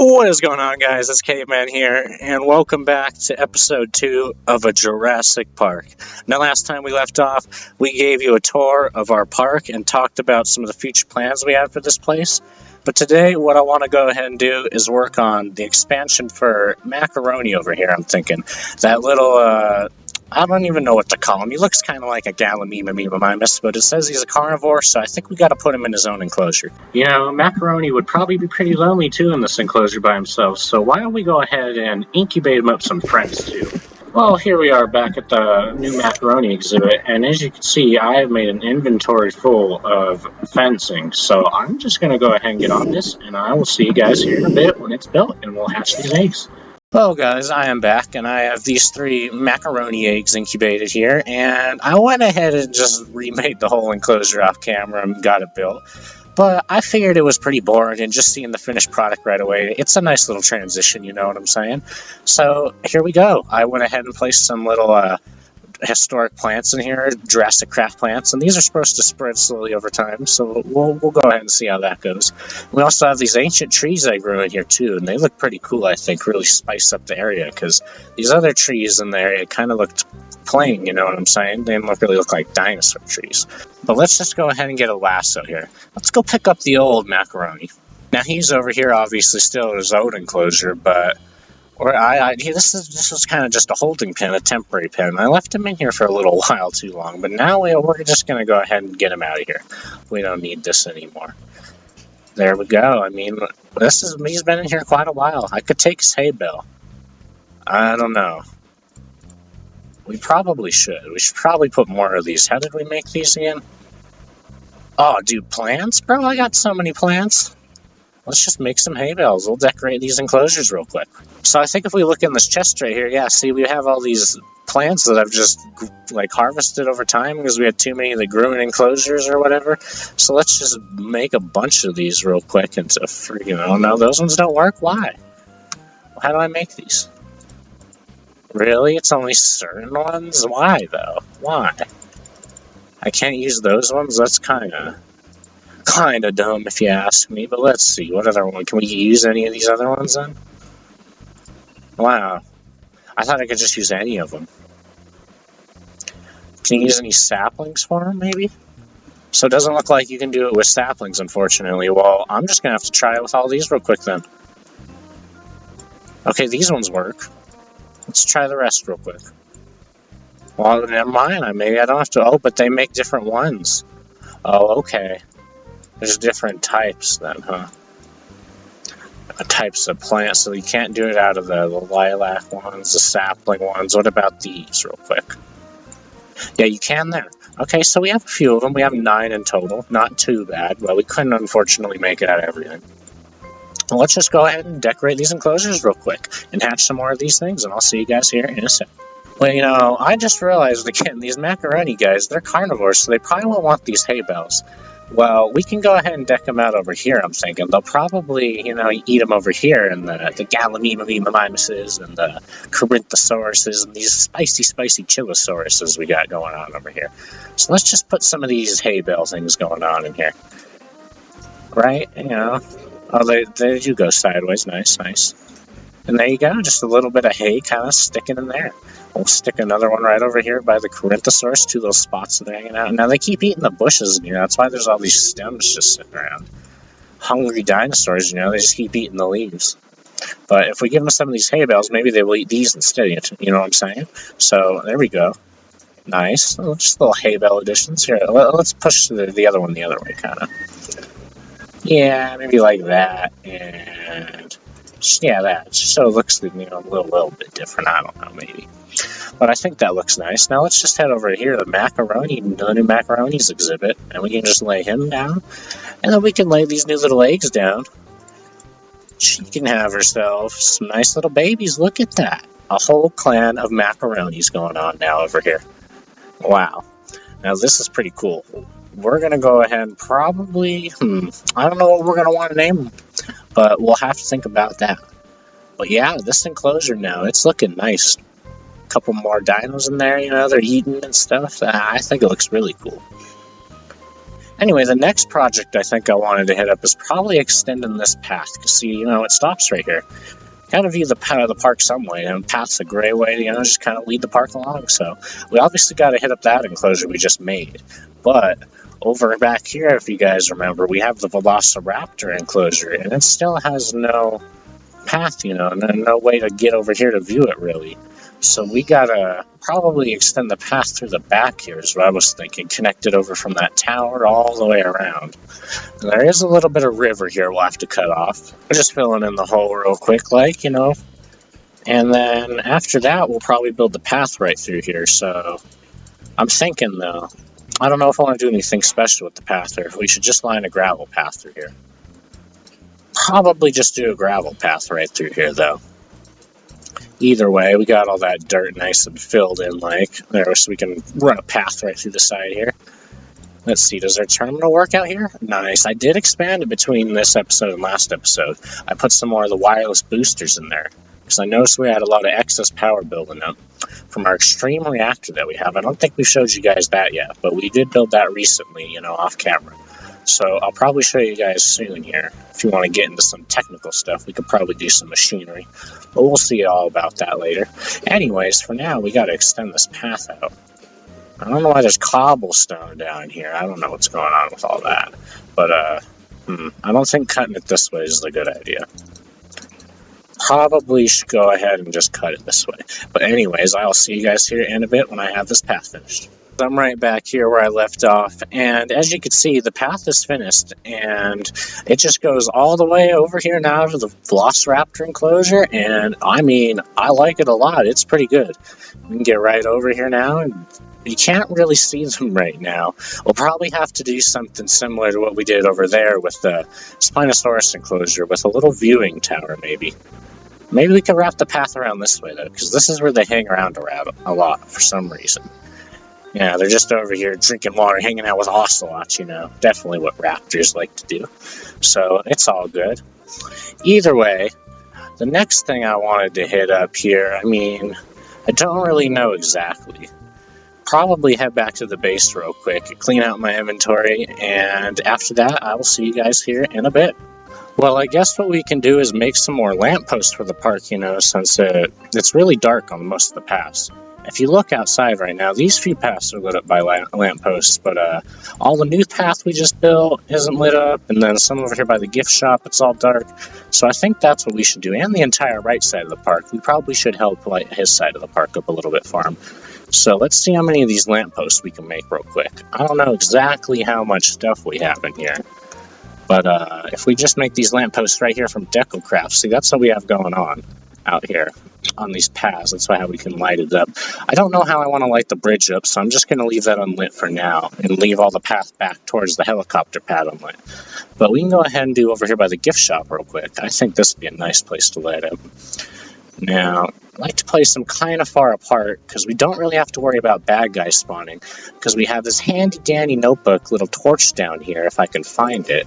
What is going on, guys? It's Caveman here, and welcome back to episode 2 of a Jurassic Park. Now, last time we left off, we gave you a tour of our park and talked about some of the future plans we have for this place. But today, what I want to go ahead and do is work on the expansion for Macaroni over here, I'm thinking. That little, I don't even know what to call him. He looks kind of like a Gallimimus, but it says he's a carnivore, so I think we got to put him in his own enclosure. You know, Macaroni would probably be pretty lonely too in this enclosure by himself, so why don't we go ahead and incubate him up some friends too? Well, here we are back at the new Macaroni exhibit, and as you can see, I have made an inventory full of fencing, so I'm just going to go ahead and get on this, and I will see you guys here in a bit when it's built, and we'll hatch these eggs. Well, guys, I am back, and I have these 3 macaroni eggs incubated here, and I went ahead and just remade the whole enclosure off camera and got it built. But I figured it was pretty boring, and just seeing the finished product right away, it's a nice little transition, you know what I'm saying? So, here we go. I went ahead and placed some little historic plants in here, Jurassic craft plants, and these are supposed to spread slowly over time, so we'll go ahead and see how that goes. We also have these ancient trees I grew in here too, and they look pretty cool, I think, really spice up the area, because these other trees in there, it kind of looked plain, you know what I'm saying? They don't really look like dinosaur trees. But let's just go ahead and get a lasso here. Let's go pick up the old Macaroni. Now he's over here, obviously still in his own enclosure, but this was kind of just a holding pen, a temporary pen. I left him in here for a little while too long, but now we're just going to go ahead and get him out of here. We don't need this anymore. There we go. I mean, he's been in here quite a while. I could take his hay bale. I don't know. We probably should. We should probably put more of these. How did we make these again? Oh, dude, plants? Bro, I got so many plants. Let's just make some hay bales. We'll decorate these enclosures real quick. So I think if we look in this chest right here, yeah, see, we have all these plants that I've just, harvested over time because we had too many that grew in enclosures or whatever. So let's just make a bunch of these real quick into freaking, oh no, those ones don't work? Why? How do I make these? Really? It's only certain ones? Why, though? Why? I can't use those ones? That's kind of dumb if you ask me, but let's see. What other one? Can we use any of these other ones then? Wow. I thought I could just use any of them. Can you use any saplings for them, maybe? So it doesn't look like you can do it with saplings, unfortunately. Well, I'm just going to have to try it with all these real quick then. Okay, these ones work. Let's try the rest real quick. Well, never mind. Maybe I don't have to. Oh, but they make different ones. Oh, okay. There's different types then, huh? Types of plants, so you can't do it out of the lilac ones, the sapling ones. What about these, real quick? Yeah, you can there. Okay, so we have a few of them. We have 9 in total. Not too bad, but we couldn't, unfortunately, make it out of everything. Well, let's just go ahead and decorate these enclosures real quick and hatch some more of these things, and I'll see you guys here in a sec. Well, you know, I just realized, again, these macaroni guys, they're carnivores, so they probably won't want these hay bales. Well, we can go ahead and deck them out over here, I'm thinking. They'll probably, eat them over here in the Gallimimuses and the Corinthosauruses and these spicy Chilosauruses we got going on over here. So let's just put some of these hay bale things going on in here. Right? Oh, they do go sideways. Nice. And there you go, just a little bit of hay kind of sticking in there. We'll stick another one right over here by the Corinthosauruses, 2 little spots that are hanging out. Now, they keep eating the bushes, that's why there's all these stems just sitting around. Hungry dinosaurs, they just keep eating the leaves. But if we give them some of these hay bales, maybe they will eat these instead, you know what I'm saying? So, there we go. Nice. Just little hay bale additions. Here, let's push the other one the other way, kind of. Yeah, maybe like that, and... yeah, that. So it looks a little bit different. I don't know, maybe. But I think that looks nice. Now let's just head over here to the new Macaroni's exhibit, and we can just lay him down. And then we can lay these new little eggs down. She can have herself some nice little babies. Look at that. A whole clan of macaronis going on now over here. Wow. Now this is pretty cool. We're going to go ahead and probably, I don't know what we're going to want to name them, but we'll have to think about that. But yeah, this enclosure now, it's looking nice. A couple more dinos in there, they're eating and stuff. I think it looks really cool. Anyway, the next project I think I wanted to hit up is probably extending this path. See, it stops right here. Gotta view the park some way, and path's a great way to, just kind of lead the park along. So we obviously got to hit up that enclosure we just made. But over back here, if you guys remember, we have the Velociraptor enclosure, and it still has no path, no way to get over here to view it, really. So we gotta probably extend the path through the back here is what I was thinking, connect it over from that tower all the way around. And there is a little bit of river here we'll have to cut off. We're just filling in the hole real quick, and then after that we'll probably build the path right through here. So I'm thinking, though, I don't know if I want to do anything special with the path, or if we should just line a gravel path through here. Probably just do a gravel path right through here, though. Either way, we got all that dirt nice and filled in there, so we can run a path right through the side here. Let's see, does our terminal work out here? Nice. I did expand it between this episode and last episode. I put some more of the wireless boosters in there, because I noticed we had a lot of excess power building up from our extreme reactor that we have. I don't think we showed you guys that yet, but we did build that recently, off camera. So I'll probably show you guys soon here. If you want to get into some technical stuff, we could probably do some machinery. But we'll see all about that later. Anyways, for now, we got to extend this path out. I don't know why there's cobblestone down here. I don't know what's going on with all that. But, I don't think cutting it this way is a good idea. Probably should go ahead and just cut it this way. But anyways, I'll see you guys here in a bit when I have this path finished. I'm right back here where I left off, and as you can see, the path is finished, and it just goes all the way over here now to the Velociraptor enclosure, and I like it a lot. It's pretty good. We can get right over here now, and you can't really see them right now. We'll probably have to do something similar to what we did over there with the Spinosaurus enclosure, with a little viewing tower, maybe. Maybe we could wrap the path around this way, though, because this is where they hang around a lot for some reason. Yeah, they're just over here drinking water, hanging out with ocelots, Definitely what raptors like to do. So, it's all good. Either way, the next thing I wanted to hit up here, I don't really know exactly. Probably head back to the base real quick, clean out my inventory, and after that, I will see you guys here in a bit. Well, I guess what we can do is make some more lampposts for the park, since it's really dark on most of the paths. If you look outside right now, these few paths are lit up by lampposts, but all the new path we just built isn't lit up, and then some over here by the gift shop, it's all dark. So I think that's what we should do, and the entire right side of the park. We probably should help light his side of the park up a little bit for him. So let's see how many of these lampposts we can make real quick. I don't know exactly how much stuff we have in here, but if we just make these lampposts right here from DecoCraft, see, that's what we have going on out here on these paths. That's how we can light it up. I don't know how I want to light the bridge up, so I'm just going to leave that unlit for now and leave all the path back towards the helicopter pad unlit. But we can go ahead and do over here by the gift shop real quick. I think this would be a nice place to light up. Now, I like to place them kind of far apart because we don't really have to worry about bad guys spawning, because we have this handy dandy notebook little torch down here if I can find it.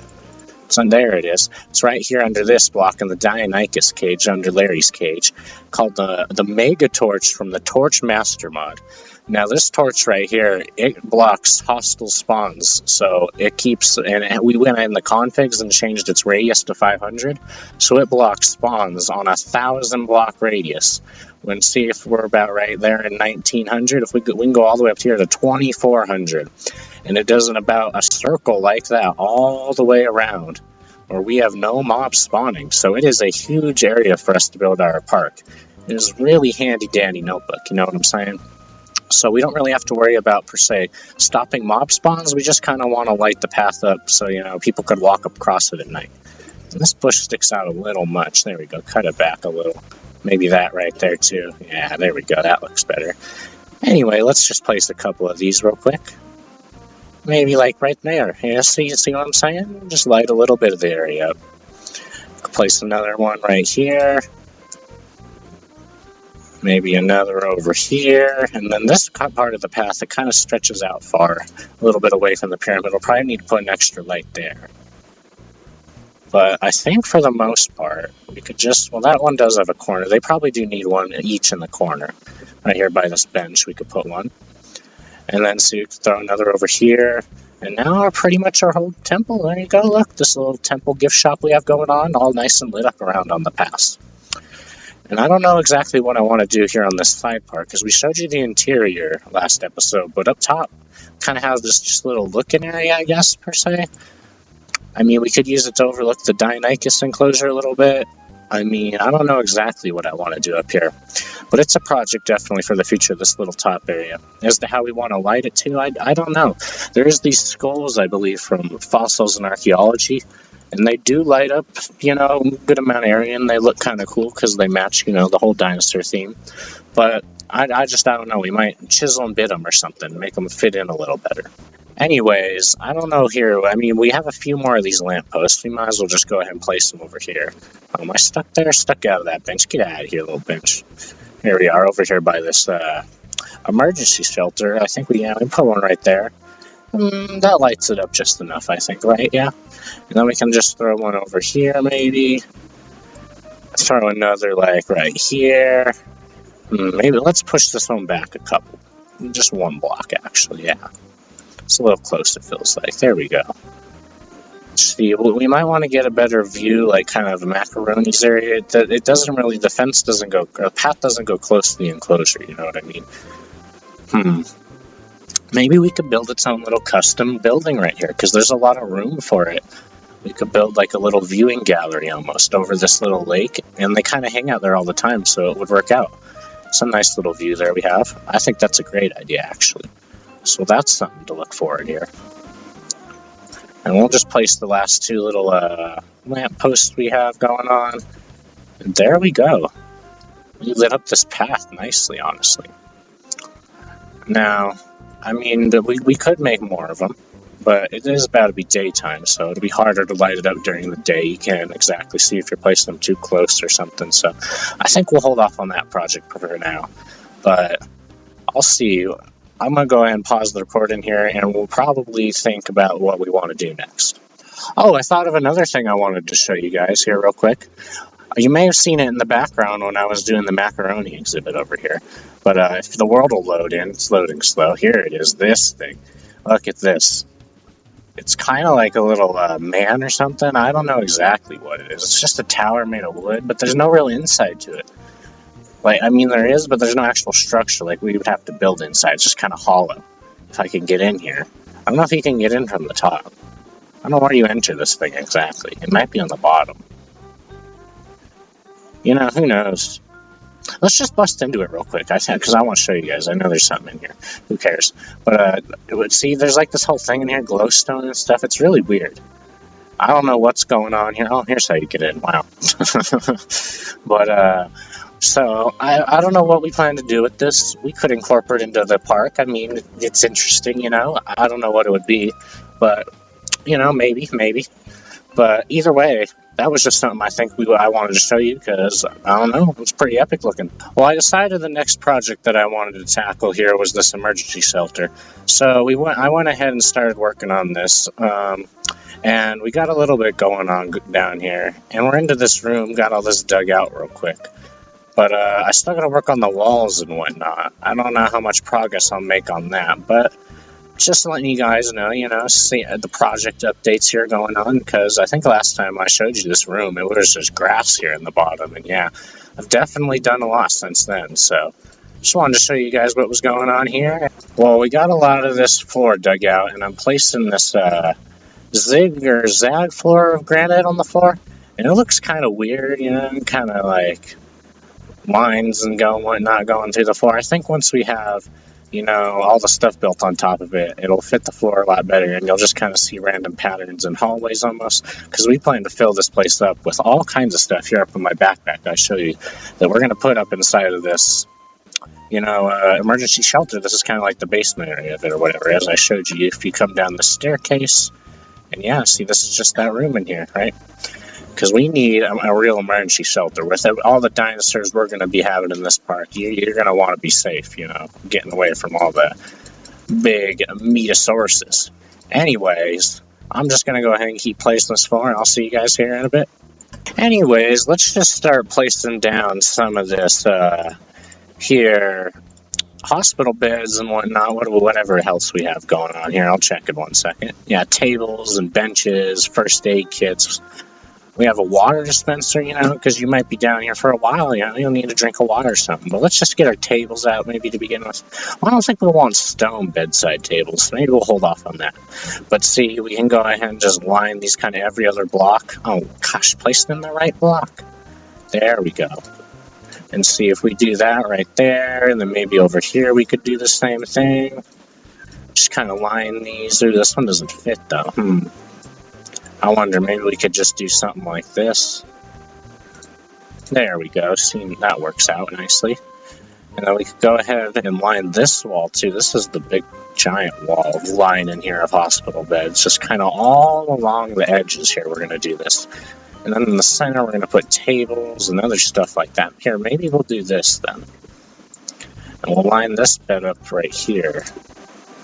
So there it is. It's right here under this block in the Deinonychus cage, under Larry's cage, called the Mega Torch from the Torch Master mod. Now this torch right here, it blocks hostile spawns, so it keeps, and we went in the configs and changed its radius to 500, so it blocks spawns on 1,000 block radius. We'll see if we're about right there in 1900. If we can go all the way up here to 2400, and it does in about a circle like that all the way around, where we have no mobs spawning. So it is a huge area for us to build our park. It is a really handy dandy notebook, you know what I'm saying? So we don't really have to worry about, per se, stopping mob spawns. We just kind of want to light the path up so, people could walk across it at night. And this bush sticks out a little much. There we go. Cut it back a little. Maybe that right there, too. Yeah, there we go. That looks better. Anyway, let's just place a couple of these real quick. Maybe like right there. Yeah, see what I'm saying? Just light a little bit of the area up. Place another one right here. Maybe another over here, and then this part of the path, it kind of stretches out far, a little bit away from the pyramid. We'll probably need to put an extra light there. But I think for the most part, we could just, well, that one does have a corner. They probably do need one each in the corner. Right here by this bench, we could put one. And then so you can throw another over here. And now pretty much our whole temple. There you go. Look, this little temple gift shop we have going on, all nice and lit up around on the pass. And I don't know exactly what I want to do here on this side part, because we showed you the interior last episode, but up top kind of has this just little looking area, I guess, per se. I mean, we could use it to overlook the Dinosaurs enclosure a little bit. I mean, I don't know exactly what I want to do up here, but it's a project definitely for the future of this little top area. As to how we want to light it too, I don't know. There's these skulls, I believe, from fossils and archaeology, and they do light up, a good amount of area, and they look kind of cool because they match, the whole dinosaur theme. But I don't know. We might chisel and bit them or something, make them fit in a little better. Anyways, I don't know here. I mean, we have a few more of these lampposts. We might as well just go ahead and place them over here. Am I stuck there? Stuck out of that bench. Get out of here, little bench. Here we are over here by this emergency shelter. I think we put one right there. That lights it up just enough, I think, right? Yeah. And then we can just throw one over here, maybe. Throw another, right here. Maybe let's push this one back a couple. Just one block, actually, yeah. It's a little close, it feels like. There we go. See, we might want to get a better view, kind of macaroni's area. It doesn't really, the fence doesn't go, the path doesn't go close to the enclosure, you know what I mean? Maybe we could build its own little custom building right here, because there's a lot of room for it. We could build a little viewing gallery almost over this little lake, and they kind of hang out there all the time, so it would work out. It's a nice little view there we have. I think that's a great idea, actually. So that's something to look forward here. And we'll just place the last two little lamp posts we have going on. And there we go. We lit up this path nicely, honestly. Now, I mean, we could make more of them, but it is about to be daytime, so it'll be harder to light it up during the day. You can't exactly see if you're placing them too close or something, so I think we'll hold off on that project for now. But I'll see. I'm going to go ahead and pause the recording here, and we'll probably think about what we want to do next. Oh, I thought of another thing I wanted to show you guys here real quick. You may have seen it in the background when I was doing the macaroni exhibit over here. But if the world will load in, it's loading slow. Here it is, this thing. Look at this. It's kind of like a little man or something. I don't know exactly what it is. It's just a tower made of wood, but there's no real inside to it. There is, but there's no actual structure. We would have to build inside. It's just kind of hollow. If I can get in here. I don't know if you can get in from the top. I don't know where you enter this thing exactly. It might be on the bottom. Who knows? Let's just bust into it real quick, because I want to show you guys. I know there's something in here. Who cares? But, see, there's this whole thing in here, glowstone and stuff. It's really weird. I don't know what's going on here. Oh, here's how you get in. Wow. But, so, I don't know what we plan to do with this. We could incorporate it into the park. I mean, it's interesting, I don't know what it would be, but, maybe. But either way, that was just something I wanted to show you because, I don't know, it's pretty epic looking. Well, I decided the next project that I wanted to tackle here was this emergency shelter. So I went ahead and started working on this, and we got a little bit going on down here. And we're into this room, got all this dug out real quick. But I still got to work on the walls and whatnot. I don't know how much progress I'll make on that, but just letting you guys know, see the project updates here going on, because I think last time I showed you this room, it was just grass here in the bottom, and yeah, I've definitely done a lot since then, so just wanted to show you guys what was going on here. Well, we got a lot of this floor dug out, and I'm placing this zig or zag floor of granite on the floor, and it looks kind of weird, kind of like lines and whatnot going through the floor. I think once we have all the stuff built on top of it, it'll fit the floor a lot better, and you'll just kind of see random patterns and hallways almost, because we plan to fill this place up with all kinds of stuff here up in my backpack. I show you that we're going to put up inside of this, emergency shelter. This is kind of like the basement area of it or whatever, as I showed you. If you come down the staircase, and yeah, see, this is just that room in here, right? Because we need a real emergency shelter. With all the dinosaurs we're going to be having in this park, you're going to want to be safe, getting away from all the big metosauruses. Anyways, I'm just going to go ahead and keep placing this floor, and I'll see you guys here in a bit. Anyways, let's just start placing down some of this here hospital beds and whatnot, whatever else we have going on here. I'll check in 1 second. Yeah, tables and benches, first aid kits. We have a water dispenser, because you might be down here for a while, you'll need a drink of water or something. But let's just get our tables out maybe to begin with. Well, I don't think we'll want stone bedside tables. Maybe we'll hold off on that. But see, we can go ahead and just line these kind of every other block. Oh, gosh, place them in the right block. There we go. And see if we do that right there, and then maybe over here we could do the same thing. Just kind of line these. Ooh, this one doesn't fit, though. I wonder, maybe we could just do something like this. There we go. See, that works out nicely. And then we could go ahead and line this wall, too. This is the big, giant wall line in here of hospital beds. Just kind of all along the edges here, we're going to do this. And then in the center, we're going to put tables and other stuff like that. Here, maybe we'll do this then. And we'll line this bed up right here.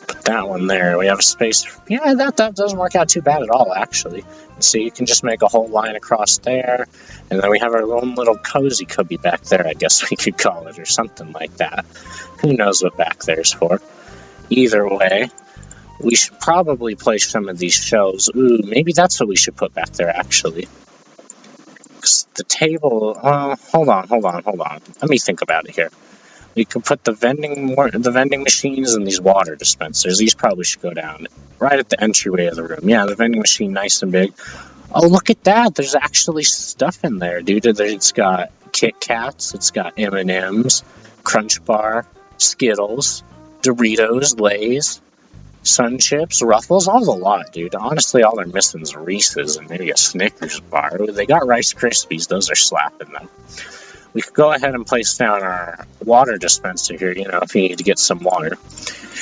Put that one there. We have a space. Yeah, that doesn't work out too bad at all, actually. So you can just make a whole line across there. And then we have our own little cozy cubby back there, I guess we could call it, or something like that. Who knows what back there's for. Either way, we should probably place some of these shelves. Ooh, maybe that's what we should put back there, actually. The table, hold on. Let me think about it here. We could put the vending machines and these water dispensers. These probably should go down right at the entryway of the room. Yeah, the vending machine, nice and big. Oh, look at that. There's actually stuff in there, dude. It's got Kit Kats. It's got M&Ms, Crunch Bar, Skittles, Doritos, Lay's, Sun Chips, Ruffles, all a lot, dude. Honestly, all they're missing is Reese's and maybe a Snickers bar. They got Rice Krispies. Those are slapping them. We could go ahead and place down our water dispenser here, if you need to get some water.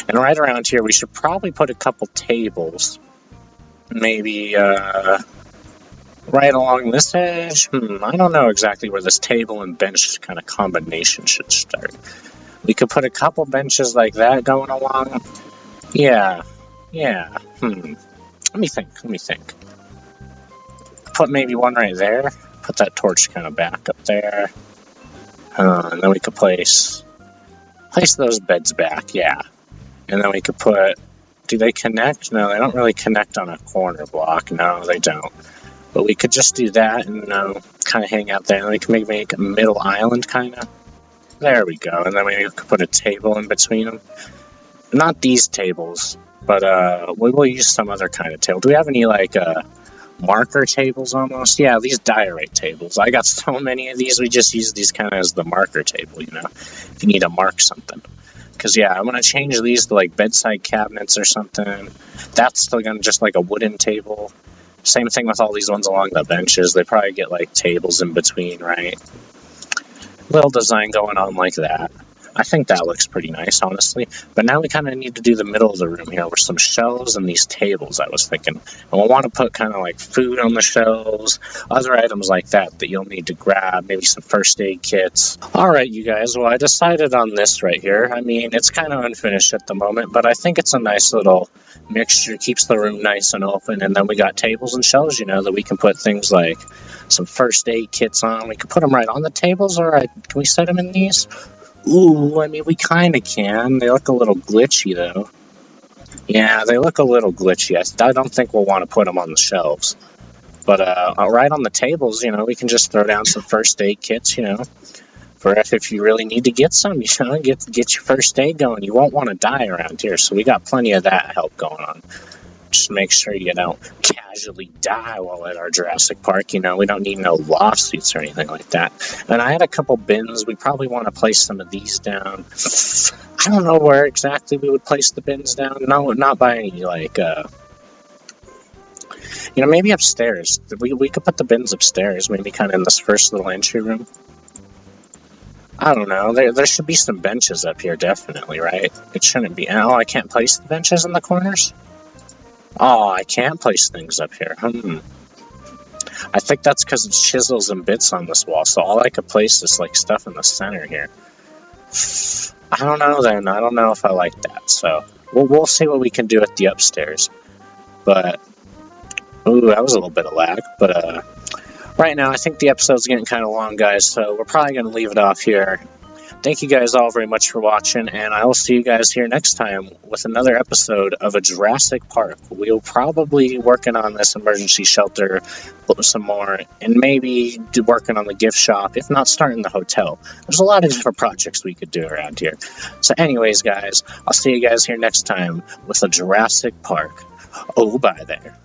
And right around here, we should probably put a couple tables. Maybe right along this edge. I don't know exactly where this table and bench kind of combination should start. We could put a couple benches like that going along. Yeah. Let me think. Put maybe one right there. Put that torch kind of back up there. And then we could place those beds back, yeah. And then we could put, do they connect? No, they don't really connect on a corner block. No, they don't. But we could just do that and, kind of hang out there. And we can make a middle island, kind of. There we go. And then we could put a table in between them. Not these tables, but we will use some other kind of table. Do we have any, marker tables almost? Yeah, these diorite tables. I got so many of these, we just use these kind of as the marker table, if you need to mark something. Because, yeah, I'm going to change these to, bedside cabinets or something. That's still going to just, a wooden table. Same thing with all these ones along the benches. They probably get, tables in between, right? Little design going on like that. I think that looks pretty nice, honestly. But now we kind of need to do the middle of the room here with some shelves and these tables, I was thinking. And we'll want to put kind of food on the shelves, other items like that you'll need to grab, maybe some first aid kits. Alright, you guys, well, I decided on this right here. I mean, it's kind of unfinished at the moment, but I think it's a nice little mixture. Keeps the room nice and open. And then we got tables and shelves, that we can put things like some first aid kits on. We could put them right on the tables, or can we set them in these? Ooh, I mean, we kind of can. They look a little glitchy, though. Yeah, they look a little glitchy. I don't think we'll want to put them on the shelves. But right on the tables, we can just throw down some first aid kits, for if you really need to get some, get your first aid going. You won't want to die around here, so we got plenty of that help going on. Just make sure you don't casually die while at our Jurassic Park. We don't need no lawsuits or anything like that. And I had a couple bins. We probably want to place some of these down. I don't know where exactly we would place the bins down. No, not by any, maybe upstairs. We could put the bins upstairs, maybe kind of in this first little entry room. I don't know. There should be some benches up here, definitely, right? It shouldn't be. Oh, I can't place the benches in the corners? Oh, I can't place things up here. I think that's because it's chisels and bits on this wall, so all I could place is, stuff in the center here. I don't know, then. I don't know if I like that, so we'll see what we can do at the upstairs. But, ooh, that was a little bit of lag. But, right now, I think the episode's getting kind of long, guys, so we're probably going to leave it off here. Thank you guys all very much for watching, and I will see you guys here next time with another episode of a Jurassic Park. We'll probably be working on this emergency shelter some more, and maybe working on the gift shop, if not starting the hotel. There's a lot of different projects we could do around here. So anyways, guys, I'll see you guys here next time with a Jurassic Park. Oh, bye there.